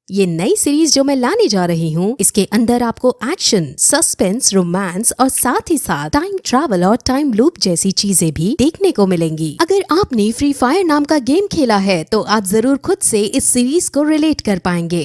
ये नई सीरीज जो मैं लाने जा रही हूँ, इसके अंदर आपको एक्शन, सस्पेंस, रोमांस और साथ ही साथ टाइम ट्रैवल और टाइम लूप जैसी चीजें भी देखने को मिलेंगी। अगर आपने फ्री फायर नाम का गेम खेला है तो आप जरूर खुद से इस सीरीज को रिलेट कर पाएंगे।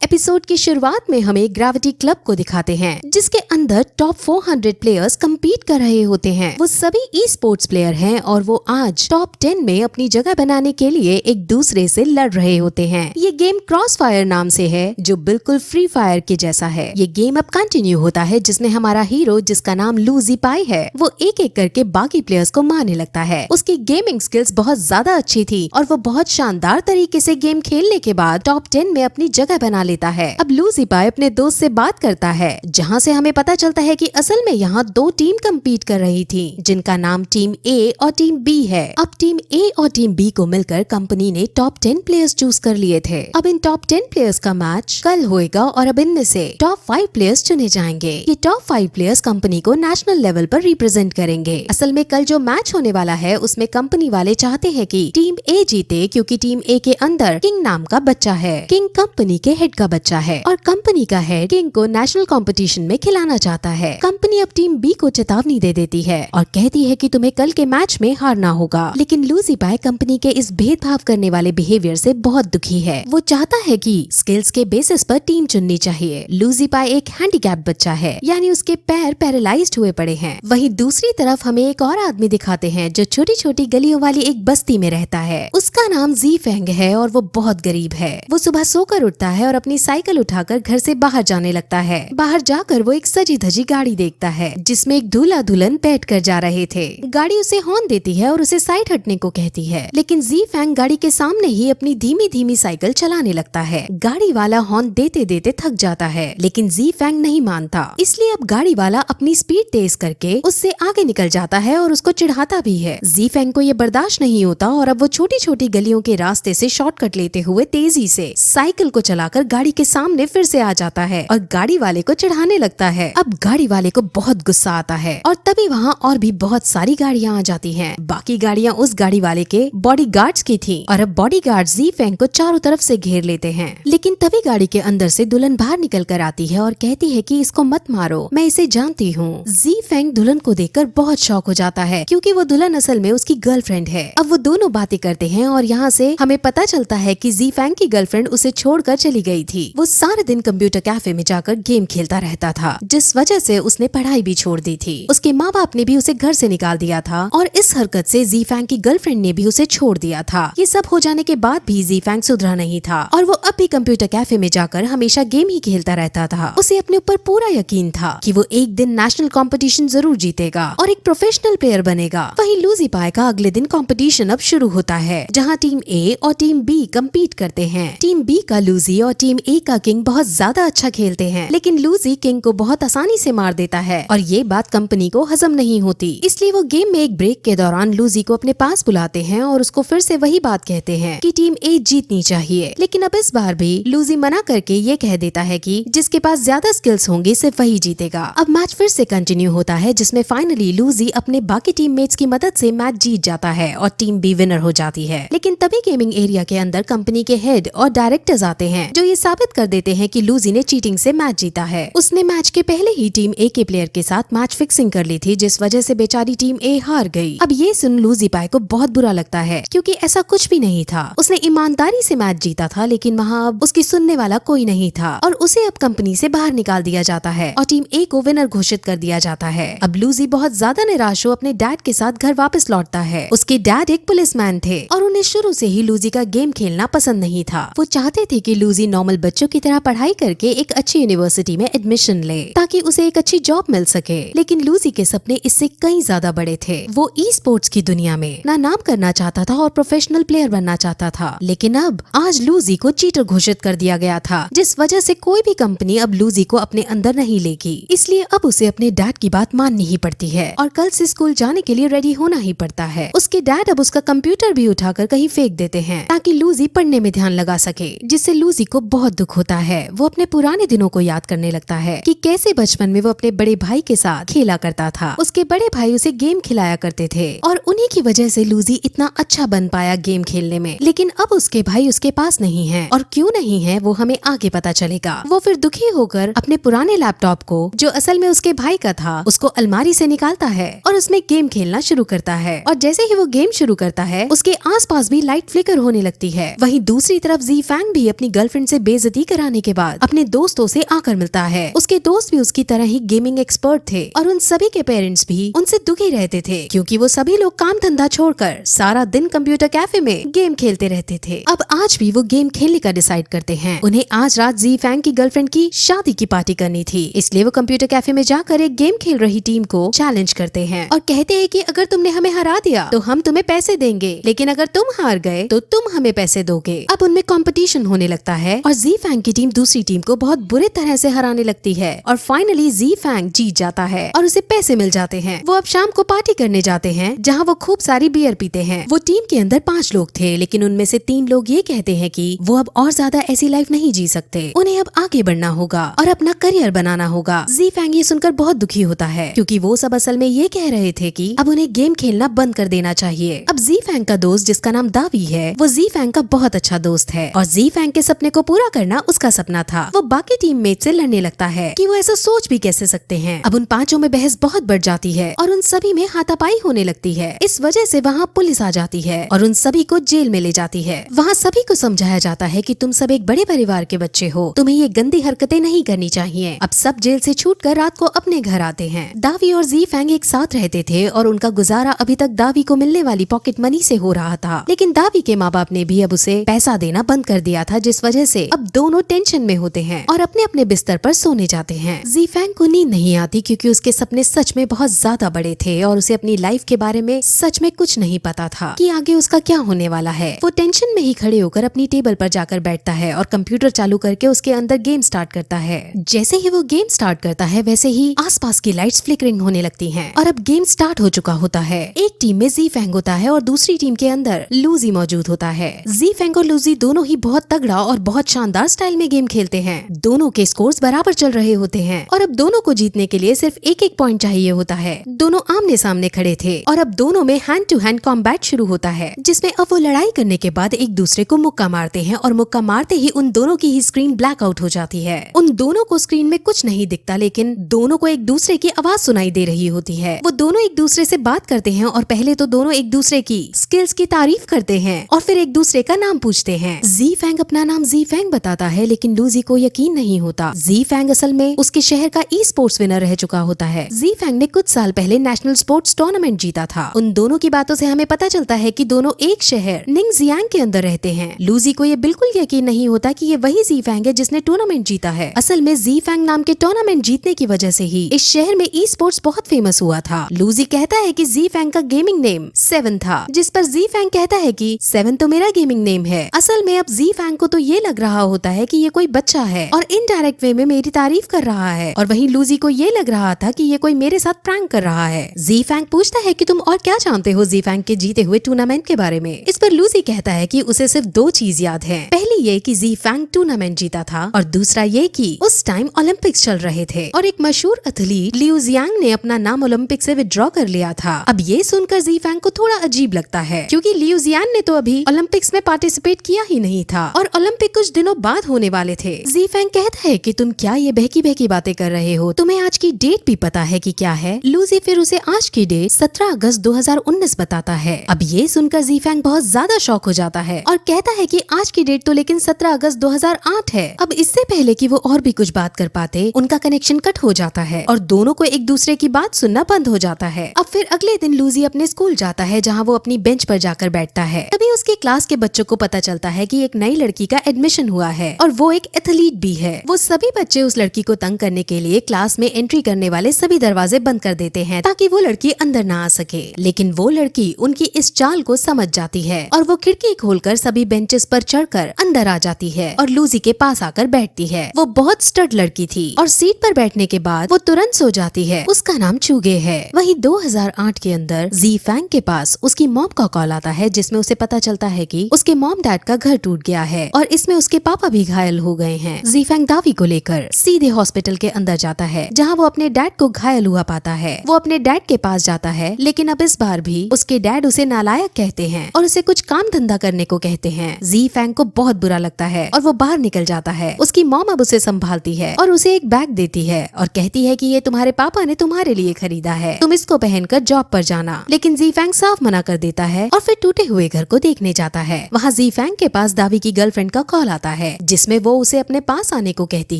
एपिसोड की शुरुआत में हमें ग्रेविटी क्लब को दिखाते हैं, जिसके अंदर टॉप 400 प्लेयर्स कम्पीट कर रहे होते हैं। वो सभी ई स्पोर्ट्स प्लेयर हैं और वो आज टॉप 10 में अपनी जगह बनाने के लिए एक दूसरे से लड़ रहे होते हैं। ये गेम क्रॉस फायर नाम से है, जो बिल्कुल फ्री फायर के जैसा है। ये गेम अब कंटिन्यू होता है, जिसमें हमारा हीरो, जिसका नाम लूजी पाई है, वो एक एक करके बाकी प्लेयर्स को मारने लगता है। उसकी गेमिंग स्किल्स बहुत ज्यादा अच्छी थी और वो बहुत शानदार तरीके से गेम खेलने के बाद टॉप 10 में अपनी जगह बना लेता है। अब लूजी पाई अपने दोस्त से बात करता है, जहाँ से हमें पता चलता है कि असल में यहाँ दो टीम कम्पीट कर रही थी, जिनका नाम टीम ए और टीम बी है। अब टीम ए और टीम बी को मिलकर कंपनी ने टॉप 10 प्लेयर्स चूज कर लिए थे। अब इन टॉप 10 प्लेयर्स का मैच कल होएगा और अब इनमें से टॉप 5 प्लेयर्स चुने जाएंगे। ये टॉप 5 प्लेयर्स कंपनी को नेशनल लेवल पर रिप्रेजेंट करेंगे। असल में कल जो मैच होने वाला है, उसमें कंपनी वाले चाहते हैं कि टीम ए जीते, क्योंकि टीम ए के अंदर किंग नाम का बच्चा है। किंग कंपनी के हेड का बच्चा है और कंपनी का हेड किंग को नेशनल कंपटीशन में खिलाना चाहता है। कंपनी अब टीम बी को चेतावनी दे देती है और कहती है कि तुम्हें कल के मैच में हारना होगा। लेकिन लूजी पाई कंपनी के इस भेदभाव करने वाले बिहेवियर से बहुत दुखी है। वो चाहता है कि स्किल्स के बेसिस पर टीम चुननी चाहिए। लूजी पाई एक हैंडीकैप बच्चा है, यानी उसके पैर पैरालाइज्ड हुए पड़े हैं। वहीं दूसरी तरफ हमें एक और आदमी दिखाते हैं, जो छोटी छोटी गलियों वाली एक बस्ती में रहता है। उसका नाम जी फेंग है और वो बहुत गरीब है। वो सुबह सोकर उठता है और अपनी साइकिल उठाकर घर से बाहर जाने लगता है। बाहर जाकर वो एक सजी धजी गाड़ी देखता है, जिसमें एक दूल्हा दुल्हन बैठ कर जा रहे थे। गाड़ी उसे हॉर्न देती है और उसे साइड हटने को कहती है, लेकिन जी फेंग गाड़ी के सामने ही अपनी धीमी धीमी साइकिल चलाने लगता है। गाड़ी वाला हॉर्न देते देते थक जाता है, लेकिन जी फेंग नहीं मानता। इसलिए अब गाड़ी वाला अपनी स्पीड तेज करके उससे आगे निकल जाता है और उसको चिढ़ाता भी है। जी फेंग को ये बर्दाश्त नहीं होता और अब वो छोटी छोटी गलियों के रास्ते से शॉर्टकट लेते हुए तेजी से साइकिल को चलाकर गाड़ी के सामने फिर से आ जाता है और गाड़ी वाले को चिढ़ाने लगता है। अब गाड़ी वाले को बहुत गुस्सा आता है और तभी वहाँ और भी बहुत सारी गाड़ियाँ आ जाती हैं। बाकी गाड़ियाँ उस गाड़ी वाले के बॉडीगार्ड्स की थी और अब बॉडीगार्ड जी फेंग को चारों तरफ से घेर लेते हैं। लेकिन तभी गाड़ी के अंदर से दुल्हन बाहर निकल कर आती है और कहती है कि इसको मत मारो, मैं इसे जानती हूँ। जी फेंग दुल्हन को देखकर बहुत शॉक हो जाता है, क्योंकि वो दुल्हन असल में उसकी गर्लफ्रेंड है। अब वो दोनों बातें करते हैं और यहाँ से हमें पता चलता है कि जी फेंग की गर्लफ्रेंड उसे छोड़कर चली गई थी। वो सारे दिन कंप्यूटर कैफे में जाकर गेम खेलता रहता था, जिस वजह से उसने पढ़ाई भी छोड़ दी थी। उसके माँ बाप ने भी उसे घर से निकाल दिया था और इस हरकत से जी फेंग की गर्लफ्रेंड ने भी उसे छोड़ दिया था। ये सब हो जाने के बाद भी जी फेंग सुधरा नहीं था और वो अब भी कंप्यूटर कैफे में जाकर हमेशा गेम ही खेलता रहता था। उसे अपने ऊपर पूरा यकीन था कि वो एक दिन नेशनल कंपटीशन जरूर जीतेगा और एक प्रोफेशनल प्लेयर बनेगा। वहीं लूजी पाई का अगले दिन कंपटीशन अब शुरू होता है, जहां टीम ए और टीम बी कम्पीट करते हैं। टीम बी का लूजी और टीम ए का किंग बहुत ज्यादा अच्छा खेलते हैं, लेकिन लूजी किंग को बहुत आसानी से मार देता है और ये बात कंपनी को हजम नहीं होती। इसलिए वो गेम में एक ब्रेक के दौरान लूजी को अपने पास बुलाते हैं और उसको फिर से वही बात कहते हैं कि टीम ए जीतनी चाहिए। लेकिन अब इस बार भी लूजी मना करके ये कह देता है कि जिसके पास ज्यादा स्किल्स होंगे सिर्फ वही जीतेगा। अब मैच फिर से कंटिन्यू होता है, जिसमें फाइनली लूजी अपने बाकी टीममेट्स की मदद से मैच जीत जाता है और टीम बी विनर हो जाती है। लेकिन तभी गेमिंग एरिया के अंदर कंपनी के हेड और डायरेक्टर्स आते हैं, जो ये साबित कर देते हैं कि लूजी ने चीटिंग से मैच जीता है। उसने मैच के पहले ही टीम ए के प्लेयर के साथ मैच फिक्सिंग कर ली थी, जिस वजह से बेचारी टीम ए हार गई। अब ये सुन लूजी पाई को बहुत बुरा लगता है, क्योंकि ऐसा कुछ भी नहीं था। उसने ईमानदारी से मैच जीता था, लेकिन वहाँ अब उसकी सुनने वाला कोई नहीं था और उसे अब कंपनी से बाहर निकाल दिया जाता है और टीम ए को विनर घोषित कर दिया जाता है। अब लूजी बहुत ज्यादा निराश हो अपने डैड के साथ घर वापस लौटता है। उसके डैड एक पुलिसमैन थे और उन्हें शुरू से ही लूजी का गेम खेलना पसंद नहीं था। वो चाहते थे कि लूजी नॉर्मल बच्चों की तरह पढ़ाई करके एक अच्छी यूनिवर्सिटी में एडमिशन ले, ताकि उसे एक अच्छी जॉब मिल सके। लेकिन लूजी के सपने इससे कई ज्यादा बड़े थे। वो ई स्पोर्ट्स की दुनिया में ना नाम करना चाहता था और प्रोफेशनल प्लेयर बनना चाहता था। लेकिन अब आज लूजी को चीटर घोषित कर दिया गया था, जिस वजह से कोई भी कंपनी अब लूजी को अपने अंदर नहीं लेगी। इसलिए अब उसे अपने डैड की बात माननी ही पड़ती है और कल से स्कूल जाने के लिए रेडी होना ही पड़ता है। उसके डैड अब उसका कंप्यूटर भी उठाकर कहीं फेंक देते हैं, ताकि लूजी पढ़ने में ध्यान लगा सके, जिससे लूजी को बहुत दुख होता है। वो अपने पुराने दिनों को याद करने लगता है कि कैसे बचपन में वो अपने बड़े भाई के साथ खेला करता था। उसके बड़े भाई उसे गेम खिलाया करते थे और उन्हीं की वजह से लूजी इतना अच्छा बन पाया गेम खेलने में। लेकिन अब उसके भाई उसके पास नहीं है और क्यों नहीं है वो हमें आगे पता चलेगा। वो फिर दुखी होकर अपने पुराने लैपटॉप को, जो असल में उसके भाई का था, उसको अलमारी से निकालता है और उसमें गेम खेलना शुरू करता है। और जैसे ही वो गेम शुरू करता है उसके आसपास भी लाइट फ्लिकर होने लगती है। वहीं दूसरी तरफ जी फैंग भी अपनी गर्लफ्रेंड से बेइज्जती कराने के बाद अपने दोस्तों से आकर मिलता है। उसके दोस्त भी उसकी तरह ही गेमिंग एक्सपर्ट थे और उन सभी के पेरेंट्स भी उनसे दुखी रहते थे, क्योंकि वो सभी लोग काम धंधा छोड़कर सारा दिन कंप्यूटर कैफे में गेम खेलते रहते थे। अब आज भी वो गेम खेलने का डिसाइड करते हैं। उन्हें आज रात जी फैंग की गर्लफ्रेंड की शादी की पार्टी करनी थी, इसलिए वो कंप्यूटर कैफे में जाकर एक गेम खेल रही टीम को चैलेंज करते हैं और कहते हैं कि अगर तुमने हमें हरा दिया तो हम तुम्हें पैसे देंगे, लेकिन अगर तुम हार गए तो तुम हमें पैसे दोगे। अब उनमें कंपटीशन होने लगता है और जी फैंग की टीम दूसरी टीम को बहुत बुरे तरह से हराने लगती है और फाइनली जी फैंग जीत जाता है और उसे पैसे मिल जाते हैं। वो अब शाम को पार्टी करने जाते हैं जहाँ वो खूब सारी बियर पीते हैं। वो टीम के अंदर 5 लोग थे, लेकिन उनमें से 3 लोग ये कहते हैं कि वो अब और ज्यादा ऐसी लाइफ नहीं जी सकते, उन्हें अब आगे बढ़ना होगा और अपना करियर बनाना होगा। जी फैंग ये सुनकर बहुत दुखी होता है, क्योंकि वो सब असल में ये कह रहे थे कि अब उन्हें गेम खेलना बंद कर देना चाहिए। अब जी फैंग का दोस्त, जिसका नाम दावी है, वो जी फैंग का बहुत अच्छा दोस्त है और जी फैंग के सपने को पूरा करना उसका सपना था। वो बाकी टीममेट से लड़ने लगता है कि वो ऐसा सोच भी कैसे सकते हैं। अब उन 5 में बहस बहुत बढ़ जाती है और उन सभी में हाथापाई होने लगती है। इस वजह से वहाँ पुलिस आ जाती है और उन सभी को जेल में ले जाती है। वहाँ सभी को समझाया जाता है कि तुम सब एक बड़े परिवार के बच्चे हो, तुम्हें ये गंदी हरकतें नहीं करनी चाहिए। अब सब जेल से छूटकर रात को अपने घर आते हैं। दावी और जी फैंग एक साथ रहते थे और उनका गुजारा अभी तक दावी को मिलने वाली पॉकेट मनी से हो रहा था, लेकिन दावी के माँ बाप ने भी अब उसे पैसा देना बंद कर दिया था, जिस वजह से अब दोनों टेंशन में होते हैं और अपने अपने बिस्तर पर सोने जाते हैं। जी फैंग को नींद नहीं आती, क्योंकि उसके सपने सच में बहुत ज्यादा बड़े थे और उसे अपनी लाइफ के बारे में सच में कुछ नहीं पता था कि आगे उसका क्या होने वाला है। वो टेंशन में ही खड़े होकर अपनी टेबल पर जाकर बैठता है और कंप्यूटर चालू करके उसके अंदर गेम स्टार्ट करता है। जैसे ही वो गेम स्टार्ट करता है वैसे ही आसपास की लाइट्स फ्लिकरिंग होने लगती हैं और अब गेम स्टार्ट हो चुका होता है। एक टीम में जी फैंग होता है और दूसरी टीम के अंदर लूजी मौजूद होता है। जी फैंग और लूजी दोनों ही बहुत तगड़ा और बहुत शानदार स्टाइल में गेम खेलते हैं। दोनों के स्कोर्स बराबर चल रहे होते हैं और अब दोनों को जीतने के लिए सिर्फ एक एक पॉइंट चाहिए होता है। दोनों आमने सामने खड़े थे और अब दोनों में हैंड टू हैंड कॉम्बैट शुरू होता है, जिसमें अब वो लड़ाई करने के बाद एक दूसरे को मुक्का मारते हैं और मुक्का मारते ही उन दोनों की ही स्क्रीन ब्लैक आउट हो जाती है। उन दोनों को स्क्रीन में कुछ नहीं दिखता, लेकिन दोनों को एक दूसरे की आवाज सुनाई दे रही होती है। वो दोनों एक दूसरे से बात करते हैं और पहले तो दोनों एक दूसरे की स्किल्स की तारीफ करते हैं और फिर एक दूसरे का नाम पूछते हैं। जी फैंग अपना नाम जी फैंग बताता है, लेकिन लूजी को यकीन नहीं होता। जी फैंग असल में उसके शहर का ई स्पोर्ट्स विनर रह चुका होता है। जी फैंग ने कुछ साल पहले नेशनल स्पोर्ट्स टूर्नामेंट जीता था। उन दोनों की बातों से हमें पता चलता है कि दोनों एक शहर निंगजियांग के अंदर रहते हैं। लूजी को ये बिल्कुल यकीन नहीं होता कि ये वही जी फैंग है जिसने टूर्नामेंट जीता है। असल में जी फैंग नाम के टूर्नामेंट जीतने की वजह से ही इस शहर में ई स्पोर्ट्स बहुत फेमस हुआ था। लूजी कहता है कि जी फैंग का गेमिंग नेम 7 था, जिस पर जी फैंग कहता है कि 7 तो मेरा गेमिंग नेम है। असल में अब जी फैंग को तो ये लग रहा होता है कि ये कोई बच्चा है और इनडायरेक्ट वे में मेरी तारीफ कर रहा है, और वहीं लूजी को ये लग रहा था कि ये कोई मेरे साथ प्रैंक कर रहा है। जी फैंग पूछता है कि तुम और क्या जानते हो जी फैंग के जीते हुए टूर्नामेंट के बारे में। इस पर लूजी कहता है कि उसे सिर्फ 2 चीज याद है। पहली ये कि जी फैंग टूर्नामेंट जीता था और दूसरा ये कि उस टाइम ओलंपिक्स चल रहे थे और एक मशहूर एथलीट लियू जियांग ने अपना नाम ओलंपिक से विड्रॉ कर लिया था। अब ये सुनकर जी फैंग को थोड़ा अजीब लगता है, क्योंकि लियू जियांग ने तो अभी ओलंपिक्स में पार्टिसिपेट किया ही नहीं था और ओलंपिक कुछ दिनों बाद होने वाले थे। जी फैंग कहता है कि तुम क्या ये बहकी बहकी बातें कर रहे हो, तुम्हें आज की डेट भी पता है कि क्या है। लूजी फिर उसे आज की डेट 17 अगस्त 2019 बताता है। अब ये सुनकर जी फैंग बहुत ज्यादा शॉक हो जाता है और कहता है कि आज की डेट तो लेकिन 17 अगस्त 2008 है। अब इससे पहले कि वो और भी कुछ बात कर पाते, उनका कनेक्शन कट हो जाता है और दोनों को एक दूसरे की बात सुनना बंद हो जाता है। अब फिर अगले दिन लूजी अपने स्कूल जाता है, जहाँ वो अपनी बेंच पर जाकर बैठता है। तभी उसके क्लास के बच्चों को पता चलता है कि एक नई लड़की का एडमिशन हुआ है और वो एक एथलीट भी है। वो सभी बच्चे उस लड़की को तंग करने के लिए क्लास में एंट्री करने वाले सभी दरवाजे बंद कर देते हैं ताकि वो लड़की अंदर ना आ सके, लेकिन वो लड़की उनकी इस चाल को समझ जाती है और वो खिड़की खोलकर सभी बेंचेस पर चढ़कर अंदर आ जाती है और लूजी के पास आकर बैठती है। वो बहुत स्टड लड़की थी और सीट पर बैठने के बाद वो तुरंत सो जाती है। उसका नाम चूगे है। वही 2008 के अंदर जी फैंग के पास उसकी मॉम का कॉल आता है, जिसमें उसे पता चलता है कि उसके मॉम डैड का घर टूट गया है और इसमें उसके पापा भी घायल हो गए हैं। जी फैंग दावी को लेकर सीधे हॉस्पिटल के अंदर जाता है, जहाँ वो अपने डैड को घायल हुआ पाता है। वो अपने डैड के पास जाता है, लेकिन अब इस बार भी उसके डैड उसे नालायक कहते हैं और उसे कुछ काम धंधा करने को कहते हैं। जी फैंग को बहुत बुरा लगता है और वो बाहर निकल जाता है। उसकी मॉम अब उसे संभालती है और उसे एक बैग देती है और कहती है कि ये तुम्हारे पापा ने तुम्हारे लिए खरीदा है, तुम इसको पहनकर जॉब पर जाना। लेकिन ज़ीफैंग साफ मना कर देता है और फिर टूटे हुए घर को देखने जाता है। वहाँ ज़ीफैंग के पास दावी की गर्लफ्रेंड का कॉल आता है जिसमें वो उसे अपने पास आने को कहती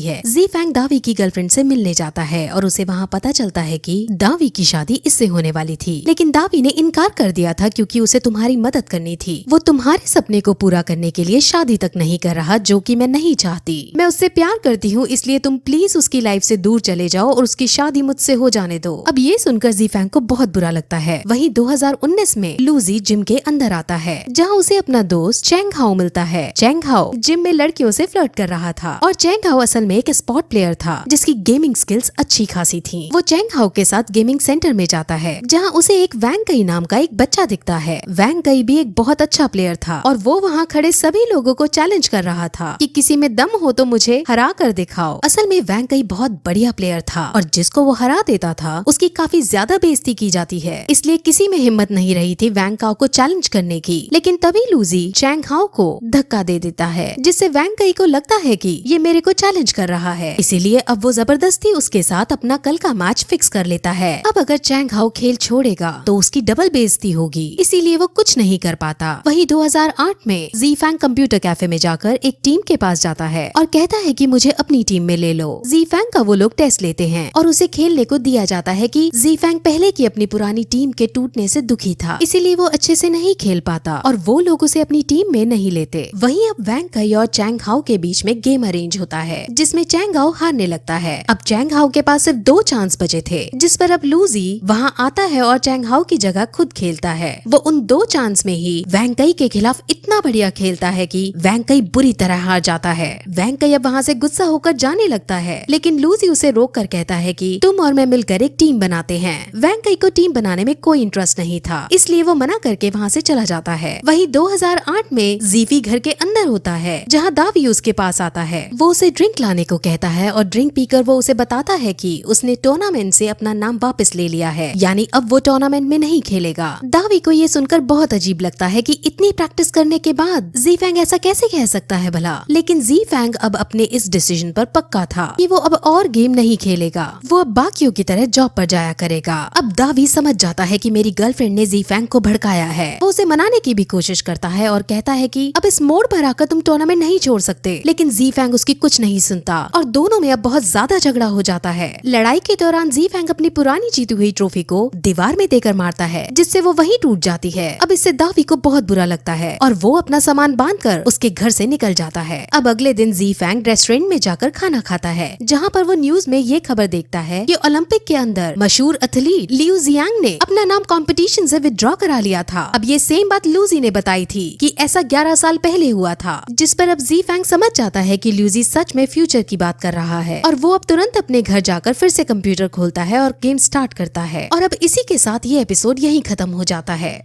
है। ज़ीफैंग दावी की गर्लफ्रेंड से मिलने जाता है और उसे वहाँ पता चलता है कि दावी की शादी इससे होने वाली थी, लेकिन दावी ने इनकार कर दिया था क्योंकि उसे तुम्हारी मदद करनी थी। वो तुम्हारे सपने को पूरा करने के लिए शादी तक नहीं कर रहा, जो कि मैं नहीं चाहती। मैं उससे प्यार करती हूँ, इसलिए तुम प्लीज उसकी लाइफ से दूर चले जाओ और उसकी शादी मुझसे हो जाने दो। अब ये सुनकर ज़ीफैंग को बहुत बुरा लगता है। वहीं 2019 में लूजी जिम के अंदर आता है जहाँ उसे अपना दोस्त चैंग हाओ मिलता है। चैंग हाओ जिम में लड़कियों से फ्लर्ट कर रहा था और चैंग हाओ असल में एक स्पॉट प्लेयर था जिसकी गेमिंग स्किल्स अच्छी खासी थी। वो चैंग हाओ के साथ गेमिंग सेंटर में जाता है जहाँ उसे एक वैंग कई नाम का एक बच्चा दिखता है। वैंग कई भी एक बहुत अच्छा प्लेयर था और वो वहाँ खड़े सभी लोगों को चैलेंज कर रहा था कि किसी में दम हो तो मुझे हरा कर दिखाओ। असल में वैंग कई बहुत बढ़िया प्लेयर था और जिसको वो हरा देता था उसकी काफी ज्यादा बेइज्जती की जाती है, इसलिए किसी में हिम्मत नहीं रही थी वैंग काओ को चैलेंज करने की। लेकिन तभी लूजी चैंग हाओ को धक्का दे देता है जिससे वैंग कई को लगता है कि ये मेरे को चैलेंज कर रहा है, इसीलिए अब वो जबरदस्ती उसके साथ अपना कल का मैच फिक्स कर लेता है। अब अगर चैंग हाओ खेल छोड़ेगा तो उसकी डबल बेइज्जती होगी, इसीलिए वो कुछ नहीं कर पाता। वही 2008 में ज़ीफैंग कंप्यूटर कैफे में जाकर एक टीम के पास जाता है और कहता है कि मुझे अपनी टीम में ले लो। ज़ीफैंग का वो लोग टेस्ट लेते हैं और उसे खेलने को दिया जाता है कि ज़ीफैंग पहले की अपनी पुरानी टीम के टूटने से दुखी था, इसीलिए वो अच्छे से नहीं खेल पाता और वो लोग उसे अपनी टीम में नहीं लेते। वहीं अब वैंग कई और चैंग हाओ के बीच में गेम अरेंज होता है जिसमें चैंग हाओ हारने लगता है। अब चैंग हाओ के पास सिर्फ 2 चांस बचे थे, जिस पर अब लूजी वहाँ आता है और चैंग हाओ की जगह खुद खेलता है। वो उन 2 चांस में ही वैंग कई के खिलाफ इतना बढ़िया खेलता है कि वैंग कई बुरी तरह हार जाता है। वैंग कई अब वहाँ से गुस्सा होकर जाने लगता है, लेकिन लूजी उसे रोक कर कहता है कि तुम और मैं मिलकर एक टीम बनाते हैं। वैंग कई को टीम बनाने में कोई इंटरेस्ट नहीं था, इसलिए वो मना करके वहाँ से चला जाता है। वही 2008 में ज़ीफी घर के अंदर होता है जहाँ दावी उसके पास आता है। वो उसे ड्रिंक लाने को कहता है और ड्रिंक पीकर वो उसे बताता है कि उसने टूर्नामेंट से अपना नाम वापस ले लिया है, यानी अब वो टूर्नामेंट में नहीं खेलेगा। दावी को ये सुनकर बहुत अजीब लगता है कि इतनी प्रैक्टिस करने के बाद ज़ीफैंग ऐसा कैसे कह सकता है भला। लेकिन ज़ीफैंग अब अपने इस डिसीजन पर पक्का था कि वो अब और गेम नहीं खेलेगा, वो अब बाकियों की तरह जॉब पर जाया करेगा। अब दावी समझ जाता है कि मेरी गर्लफ्रेंड ने ज़ीफैंग को भड़काया है। वो उसे मनाने की भी कोशिश करता है और कहता है कि अब इस मोड़ पर आकर तुम टूर्नामेंट नहीं छोड़ सकते, लेकिन ज़ीफैंग उसकी कुछ नहीं सुनता और दोनों में अब बहुत ज्यादा झगड़ा हो जाता है। लड़ाई के दौरान ज़ीफैंग अपनी पुरानी जीती हुई ट्रॉफी को दीवार में देकर मारता है जिससे वो वहीं टूट जाती है। अब इससे दावी को बहुत बुरा लगता है और वो अपना सामान बांधकर उसके घर से निकल जाता है। अब अगले दिन ज़ीफैंग रेस्टोरेंट में जाकर खाना खाता है जहाँ पर वो न्यूज में ये खबर देखता है कि ओलंपिक के अंदर मशहूर एथलीट लियू जियांग ने अपना नाम कंपटीशन से विथड्रॉ करा लिया था। अब ये सेम बात लूजी ने बताई थी कि ऐसा 11 साल पहले हुआ था, जिस पर अब ज़ीफैंग समझ जाता है कि लूजी सच में फ्यूचर की बात कर रहा है और वो अब तुरंत अपने घर जाकर फिर से कंप्यूटर खोलता है और गेम स्टार्ट करता है। और अब इसी के साथ ये एपिसोड यहीं खत्म हो जाता है।